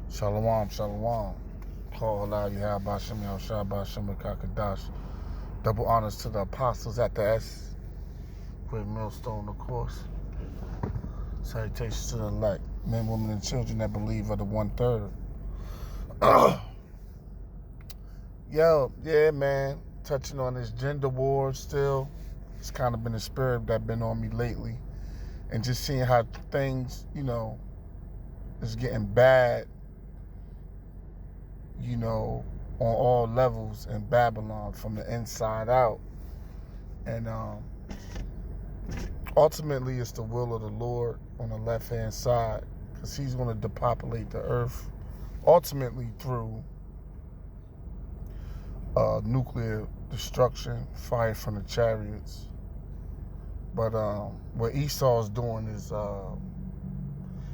Shalom, shalom. Call Allah, Yahweh, Bashem, Yahushua, Bashem, Kakadash. Double honors to the apostles at the S. Great millstone, of course. Salutations to the elect. Men, women, and children that believe are the 1/3. Yo, yeah, man. Touching on this gender war still. It's kind of been a spirit that been on me lately. And just seeing how things, is getting bad, on all levels in Babylon from the inside out. And ultimately, it's the will of the Lord on the left-hand side, because he's going to depopulate the earth, ultimately through nuclear destruction, fire from the chariots. But what Esau's doing is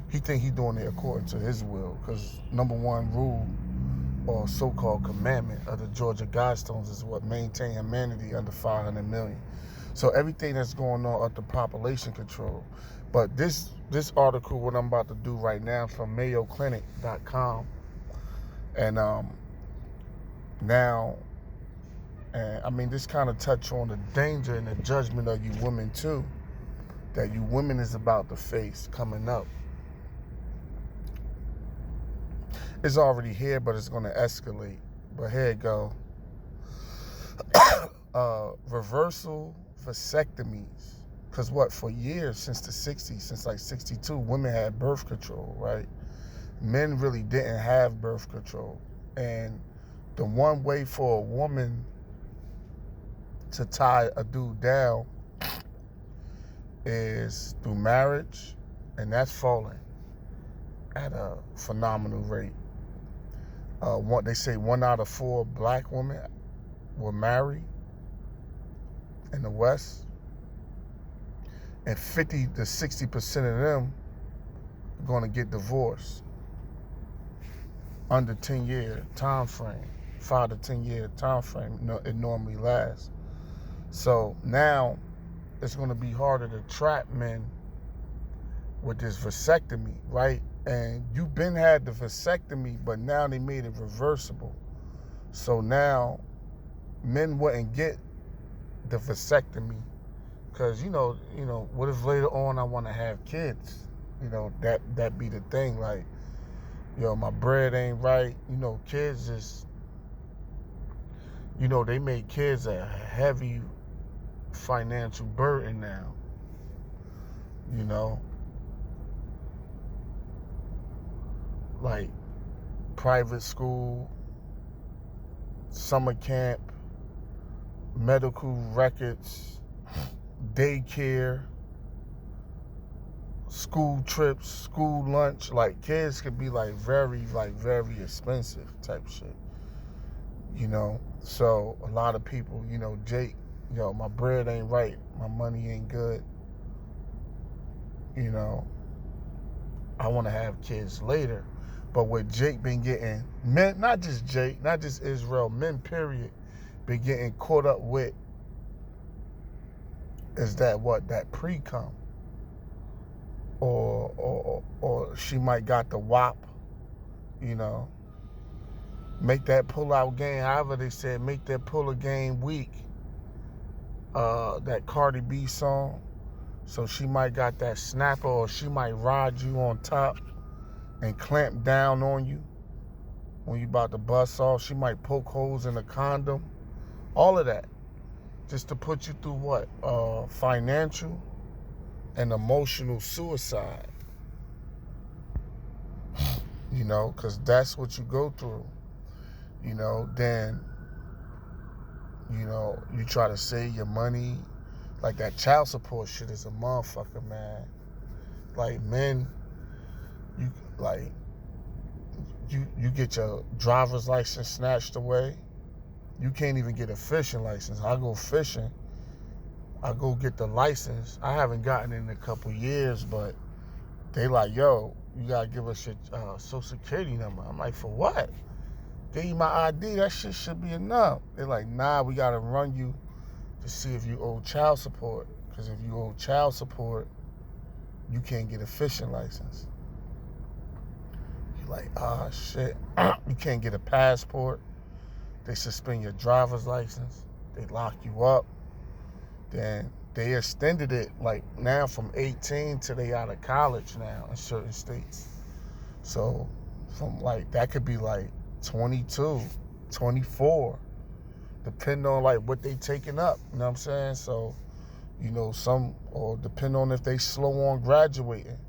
he think he's doing it according to his will, because number one rule or so-called commandment of the Georgia Guidestones is what maintain humanity under 500 million. So everything that's going on up to population control. But this article, what I'm about to do right now, from MayoClinic.com, and this kind of touch on the danger and the judgment of you women too, that you women is about to face coming up. It's already here, but it's going to escalate. But here it go. Reversal vasectomies. Because for years, since the 60s, since like 62, women had birth control, right? Men really didn't have birth control. And the one way for a woman to tie a dude down is through marriage, and that's falling at a phenomenal rate. They say 1 out of 4 black women will marry in the West, and 50 to 60% of them are going to get divorced under 10-year time frame, 5 to 10-year time frame. It normally lasts. So now it's going to be harder to trap men with this vasectomy, right? And you've been had the vasectomy, but now they made it reversible. So now men wouldn't get the vasectomy because, what if later on I want to have kids? That be the thing. Like, my bread ain't right. Kids is, they make kids a heavy financial burden now. Like private school, summer camp, medical records, daycare, school trips, school lunch. Like, kids could be very expensive type shit. So a lot of people, Jake, my bread ain't right, my money ain't good. I want to have kids later. But what Jake been getting, men, not just Jake, not just Israel, men period, been getting caught up with is that pre-cum. Or she might got the WAP, make that pull-out game, however they said, make that pull-a game weak. That Cardi B song. So she might got that snapper, or she might ride you on top and clamp down on you when you about to bust off. She might poke holes in the condom. All of that. Just to put you through what? Financial and emotional suicide. Because that's what you go through. Then, you try to save your money. Like, that child support shit is a motherfucker, man. Like, men, you get your driver's license snatched away. You can't even get a fishing license. I go fishing. I go get the license. I haven't gotten it in a couple years, but they like, yo, you gotta give us your social security number. I'm like, for what? Give you my ID, that shit should be enough. They're like, nah, we gotta run you to see if you owe child support. Because if you owe child support, you can't get a fishing license. You're like, ah, shit, you can't get a passport. They suspend your driver's license. They lock you up. Then they extended it like now from 18 to they out of college now in certain states. So from like, that could be like 22, 24, depending on like what they taking up. You know what I'm saying? So, you know, some, or depending on if they slow on graduating.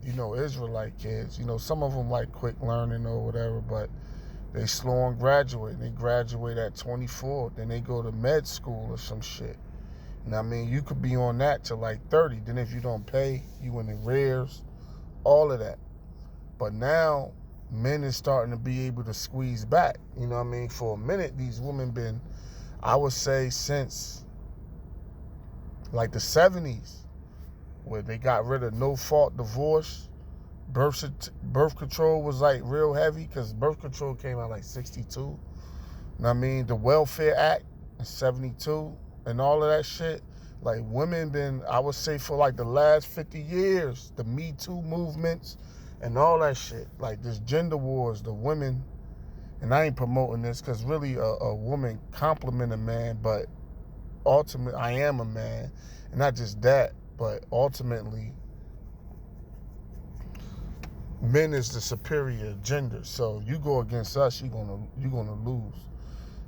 You know, Israelite kids, you know, some of them like quick learning or whatever, but they slow on graduating. They graduate at 24. Then they go to med school or some shit. You know what I mean? You could be on that till like 30. Then if you don't pay, you in arrears, all of that. But now, men is starting to be able to squeeze back. You know what I mean? For a minute, these women been, I would say since like the 70s, where they got rid of no-fault divorce. Birth control was like real heavy because birth control came out like 62. You know what I mean? The Welfare Act in 72 and all of that shit. Like women been, I would say for like the last 50 years, the Me Too movements and all that shit. Like this gender wars, the women, and I ain't promoting this because really a woman compliment a man, but ultimately I am a man. And not just that, but ultimately men is the superior gender. So you go against us, you're gonna lose.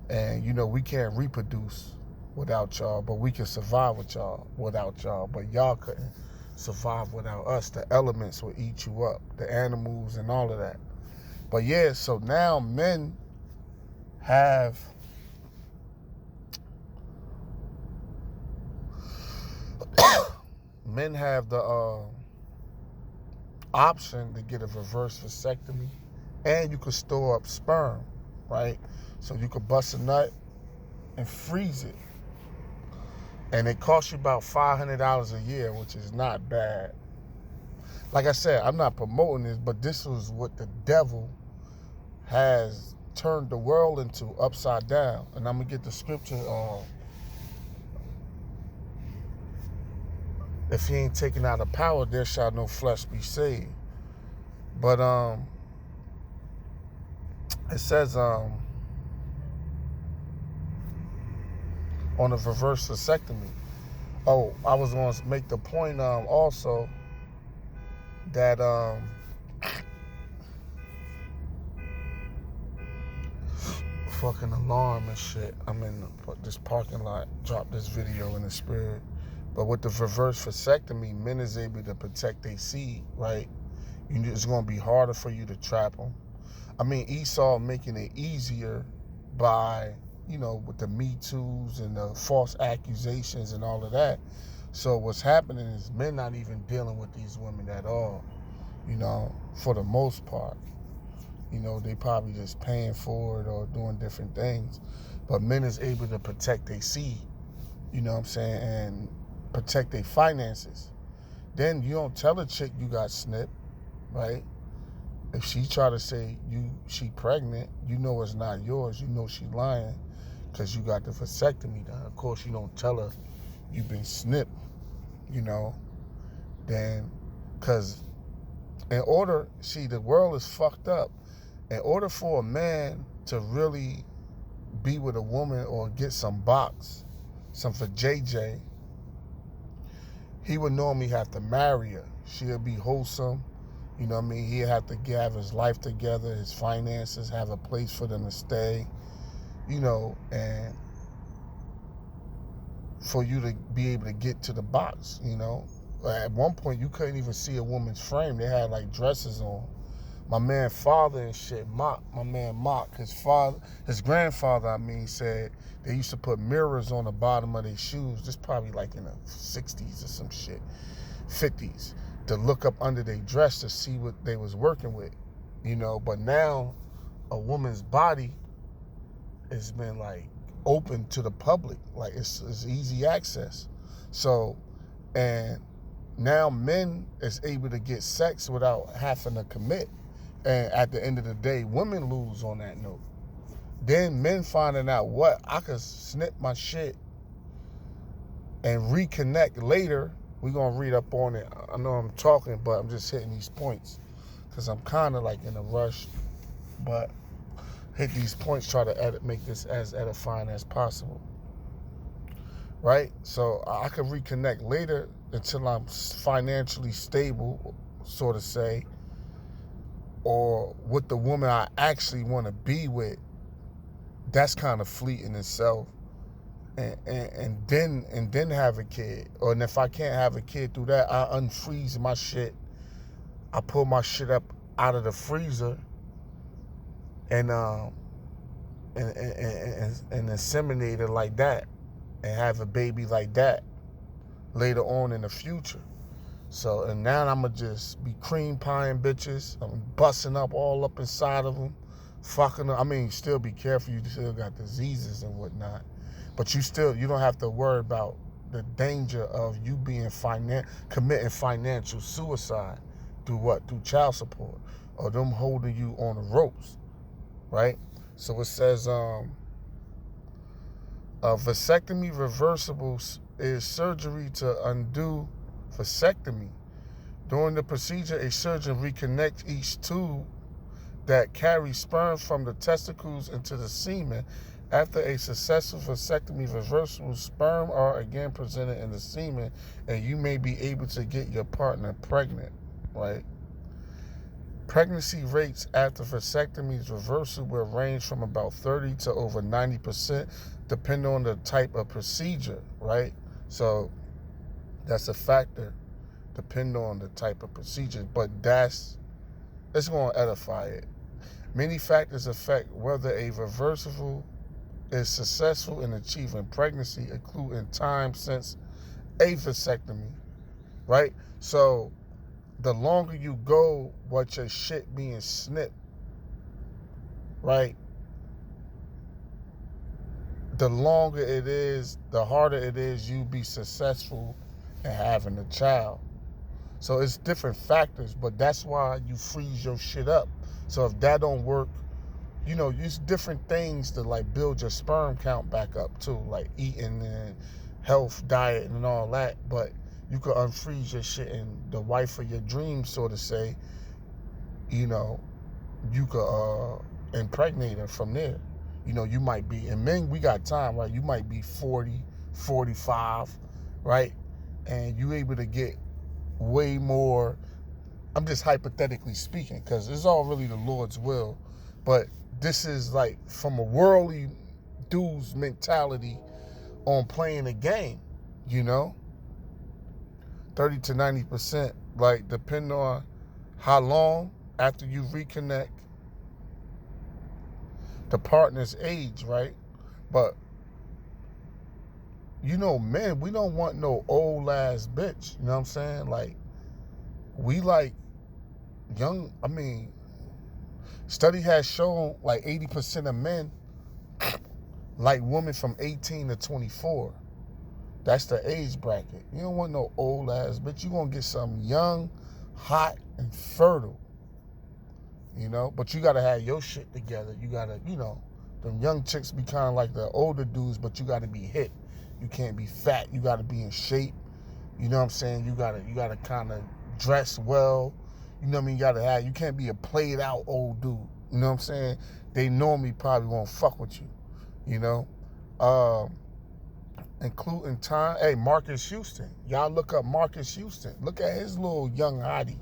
And you know, we can't reproduce without y'all, but we can survive without y'all. But y'all couldn't survive without us. The elements will eat you up, the animals and all of that. But yeah, so now men have the option to get a reverse vasectomy, and you could store up sperm, right? So you could bust a nut and freeze it. And it costs you about $500 a year, which is not bad. Like I said, I'm not promoting this, but this was what the devil has turned the world into upside down. And I'm going to get the scripture. If he ain't taken out of power, there shall no flesh be saved. But it says on a reverse vasectomy. Oh, I was going to make the point also that fucking alarm and shit. I'm in this parking lot. Dropped this video in the spirit. But with the reverse vasectomy, men is able to protect their seed, right? It's going to be harder for you to trap them. I mean, Esau making it easier by, you know, with the Me Too's and the false accusations and all of that. So what's happening is men not even dealing with these women at all, you know, for the most part. You know, they probably just paying for it or doing different things. But men is able to protect their seed, you know what I'm saying, and protect their finances. Then you don't tell a chick you got snipped, right? If she try to say she pregnant, you know it's not yours. You know she lying because you got the vasectomy done. Of course, you don't tell her you've been snipped, you know. Then, because the world is fucked up. In order for a man to really be with a woman or get some box, some for JJ, he would normally have to marry her. She'll be wholesome. You know what I mean? He'd have to have his life together, his finances, have a place for them to stay, you know, and for you to be able to get to the box, you know. At one point, you couldn't even see a woman's frame. They had, like, dresses on. My man father and shit, my man Mock, his grandfather, said they used to put mirrors on the bottom of their shoes. This probably like in the 60s or some shit, 50s, to look up under their dress to see what they was working with, you know. But now a woman's body has been like open to the public, like it's easy access. So, and now men is able to get sex without having to commit. And at the end of the day, women lose on that note. Then men finding out what, I could snip my shit and reconnect later. We're going to read up on it. I know I'm talking, but I'm just hitting these points because I'm kind of like in a rush, but hit these points, try to make this as edifying as possible, right? So I can reconnect later until I'm financially stable, sort of say, or with the woman I actually want to be with. That's kind of fleeting itself. And then have a kid. Or and if I can't have a kid through that, I unfreeze my shit. I pull my shit up out of the freezer and inseminate it like that and have a baby like that later on in the future. So, and now I'm going to just be cream pieing bitches. I'm busting up all up inside of them, fucking them. I mean, still be careful. You still got diseases and whatnot. But you don't have to worry about the danger of you being committing financial suicide through what? Through child support or them holding you on the ropes, right? So it says, a vasectomy reversible is surgery to undo vasectomy. During the procedure, a surgeon reconnects each tube that carries sperm from the testicles into the semen. After a successful vasectomy, reversible sperm are again presented in the semen, and you may be able to get your partner pregnant, right? Pregnancy rates after vasectomies reversal will range from about 30 to over 90%, depending on the type of procedure, right? So that's a factor, depending on the type of procedure, but it's going to edify it. Many factors affect whether a reversible is successful in achieving pregnancy, including time since a vasectomy, right? So the longer you go with your shit being snipped, right, the longer it is, the harder it is you be successful in having a child. So it's different factors, but that's why you freeze your shit up. So if that don't work, use different things to like build your sperm count back up too, like eating and health, diet and all that. But you could unfreeze your shit and the wife of your dreams, sort of say, you could impregnate her from there. You might be, and men, we got time, right? You might be 40, 45, right? And you able to get way more. I'm just hypothetically speaking, because it's all really the Lord's will. But this is like from a worldly dude's mentality on playing a game, 30 to 90%, like depending on how long after you reconnect, the partner's age, right? But men, we don't want no old ass bitch. You know what I'm saying? Like, we like young. I mean, study has shown like 80% of men like women from 18 to 24. That's the age bracket. You don't want no old ass bitch. You gonna get something young, hot, and fertile. But you gotta have your shit together. You gotta, them young chicks be kind of like the older dudes, but you gotta be hit. You can't be fat. You gotta be in shape. You know what I'm saying? You gotta kind of dress well. You know what I mean? You can't be a played out old dude. You know what I'm saying? They normally probably won't fuck with you. Including time. Hey, Marcus Houston. Y'all look up Marcus Houston. Look at his little young hottie.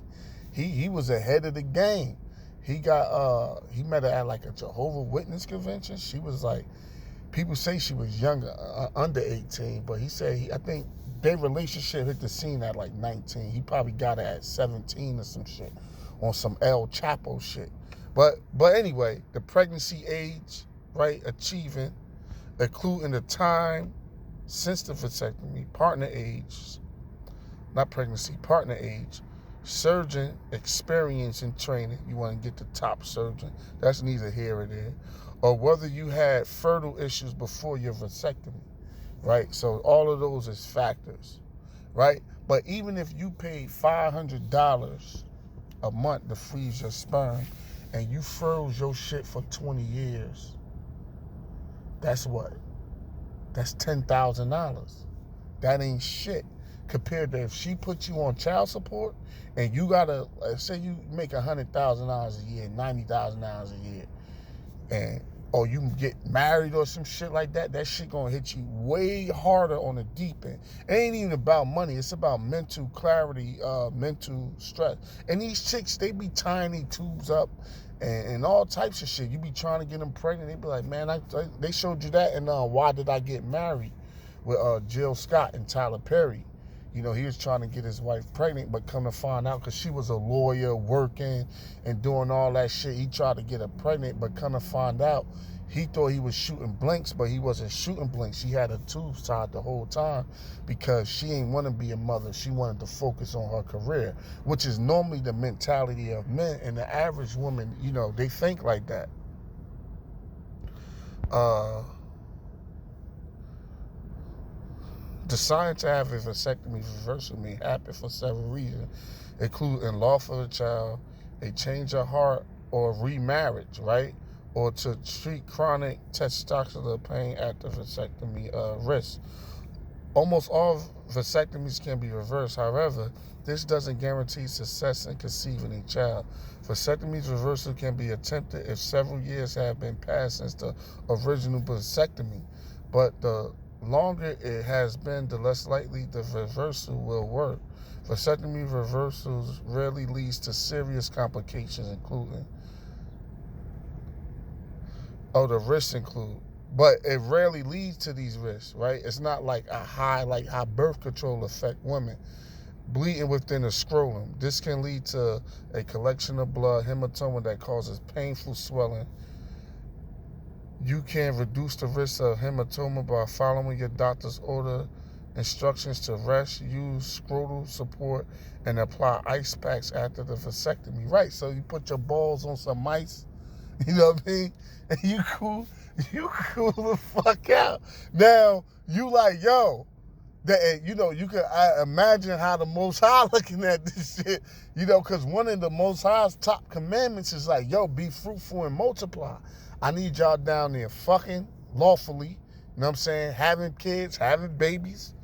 He was ahead of the game. He met her at like a Jehovah's Witness convention. She was like, people say she was younger, under 18, but he said I think their relationship hit the scene at like 19. He probably got her at 17 or some shit, on some El Chapo shit. But anyway, the pregnancy age, right, achieving, including the time since the vasectomy, partner age, not pregnancy, partner age, surgeon experience and training. You want to get the top surgeon. That's neither here or there. Or whether you had fertile issues before your vasectomy, right? So all of those is factors, right? But even if you paid $500 a month to freeze your sperm and you froze your shit for 20 years, that's what? That's $10,000. That ain't shit. compared to if she put you on child support and you gotta, say you make $100,000 a year, $90,000 a year, and or you get married or some shit like that, that shit gonna hit you way harder on the deep end. It ain't even about money, it's about mental clarity, mental stress. And these chicks, they be tying these tubes up and all types of shit. You be trying to get them pregnant, they be like, man, they showed you that, and Why Did I Get Married with Jill Scott and Tyler Perry. You know, he was trying to get his wife pregnant, but come to find out, because she was a lawyer working and doing all that shit, he tried to get her pregnant, but come to find out, he thought he was shooting blanks, but he wasn't shooting blanks. She had her tubes tied the whole time because she ain't want to be a mother. She wanted to focus on her career, which is normally the mentality of men. And the average woman, you know, they think like that. The science to have a vasectomy reversal may happen for several reasons, including loss of a child, a change of heart, or remarriage, right? Or to treat chronic testicular pain after vasectomy risk. Almost all vasectomies can be reversed. However, this doesn't guarantee success in conceiving a child. Vasectomy reversal can be attempted if several years have been passed since the original vasectomy, but the longer it has been, the less likely the reversal will work. Vasectomy reversals rarely leads to serious complications, including the risks include, but it rarely leads to these risks, right? It's not like like how birth control affect women. Bleeding within the scrotum. This can lead to a collection of blood, hematoma that causes painful swelling. You can reduce the risk of hematoma by following your doctor's order instructions to rest, use scrotal support, and apply ice packs after the vasectomy. Right, so you put your balls on some ice, you know what I mean? And you cool the fuck out. Now, you like, yo, that, you know, you can imagine how the Most High looking at this shit, you know, because one of the Most High's top commandments is like, yo, be fruitful and multiply. I need y'all down there fucking lawfully, you know what I'm saying, having kids, having babies,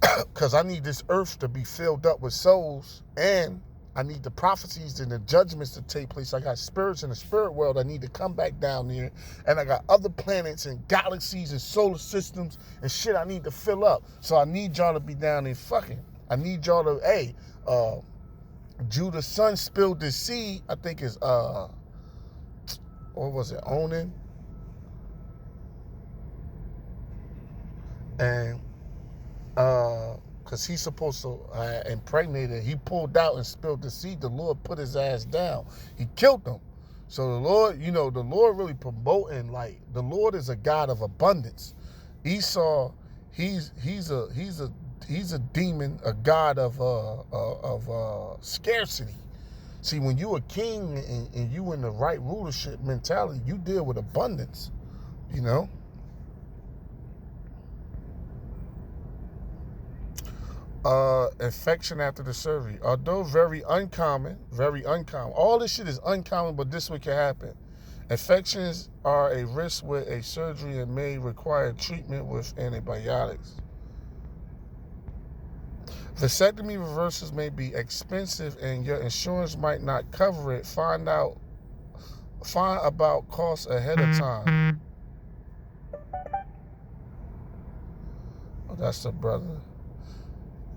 because I need this earth to be filled up with souls, and I need the prophecies and the judgments to take place. I got spirits in the spirit world that need to come back down here, and I got other planets and galaxies and solar systems and shit I need to fill up. So I need y'all to be down there fucking. I need y'all to, hey, Judah's son spilled the seed, I think is, what was it, Onan? And, because he's supposed to impregnate it. He pulled out and spilled the seed. The Lord put his ass down. He killed him. So the Lord, you know, the Lord really promoting, like, the Lord is a God of abundance. Esau, he's a demon, a god of scarcity. See, when you a king and you in the right rulership mentality, you deal with abundance, you know? Infection after the surgery. Although very uncommon. All this shit is uncommon, but this one can happen. Infections are a risk with a surgery and may require treatment with antibiotics. Vasectomy reversals may be expensive and your insurance might not cover it. Find about costs ahead of time. Oh, that's the brother.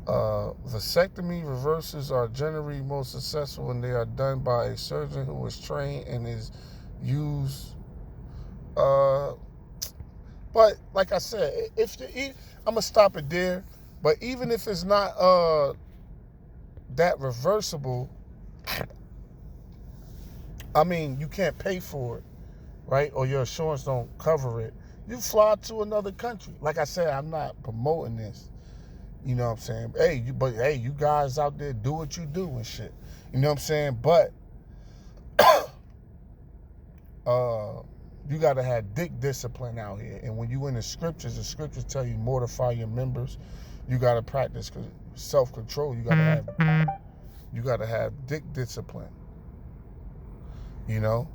Vasectomy reversals are generally most successful when they are done by a surgeon who is trained and is used. But like I said, I'm gonna stop it there. But even if it's not that reversible, I mean, you can't pay for it, right? Or your insurance don't cover it. You fly to another country. Like I said, I'm not promoting this. You know what I'm saying? Hey, you guys out there, do what you do and shit. You know what I'm saying? But you got to have dick discipline out here. And when you in the scriptures tell you mortify your members. You got to practice self-control. You got to have dick discipline. You know,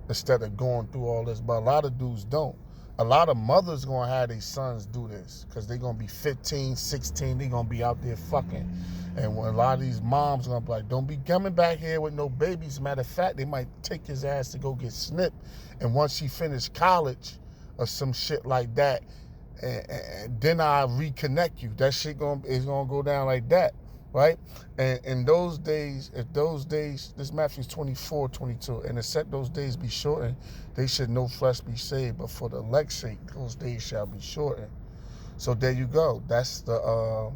instead of going through all this. But a lot of dudes don't. a lot of mothers gonna have their sons do this because they're gonna be 15, 16, they're gonna be out there fucking. And when a lot of these moms gonna be like, don't be coming back here with no babies. Matter of fact, they might take his ass to go get snipped. And once he finished college or some shit like that, and then I reconnect you. That shit is gonna go down like that, right? And in those days, if those days, this Matthew's 24, 22, and except those days be shortened, they should no flesh be saved. But for the elect's sake, those days shall be shortened. So there you go. That's the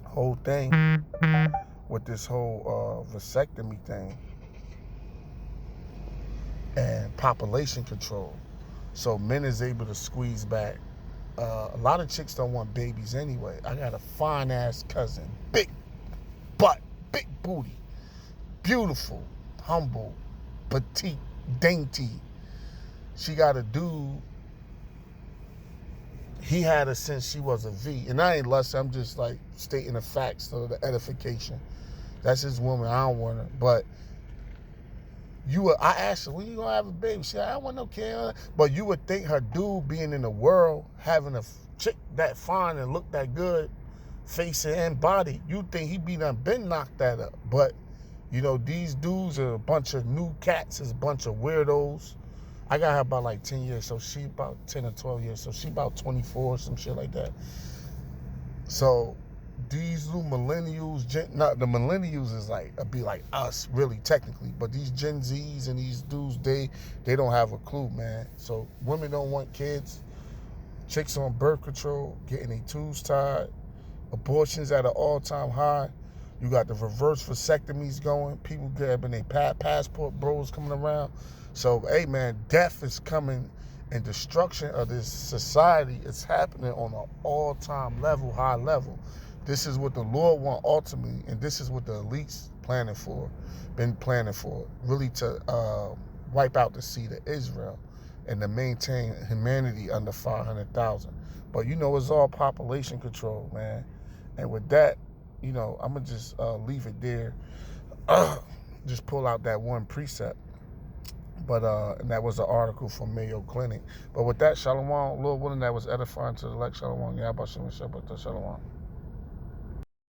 whole thing with this whole vasectomy thing and population control. So men is able to squeeze back. A lot of chicks don't want babies anyway. I got a fine ass cousin, big butt, big booty, beautiful, humble, petite, dainty. She got a dude. He had her since she was a V. And I ain't lusty, I'm just like stating the facts of the edification. That's his woman, I don't want her. But I asked her, when you gonna have a baby? She said, I don't want no kid. But you would think her dude being in the world, having a chick that fine and look that good, face and body, you'd think he been knocked that up. But, you know, these dudes are a bunch of new cats, is a bunch of weirdos. I got her about like 10 years, so she about 10 or 12 years, so she about 24, some shit like that. So these new millennials, not the millennials is like, be like us, really, technically. But these Gen Zs and these dudes, they don't have a clue, man. So women don't want kids. Chicks on birth control, getting their tubes tied. Abortions at an all-time high. You got the reverse vasectomies going. People grabbing their passport bros coming around. So, hey, man, death is coming and destruction of this society is happening on an all-time level, high level. This is what the Lord wants ultimately, and this is what the elites been planning for, really to wipe out the seed of Israel and to maintain humanity under 500,000. But, you know, it's all population control, man. And with that, you know, I'm going to just leave it there. Just pull out that one precept. But and that was an article from Mayo Clinic. But with that, Shalom, Lord willing, that was edifying to the elect. Shalom. Yahweh Shem Shabbat Shalom.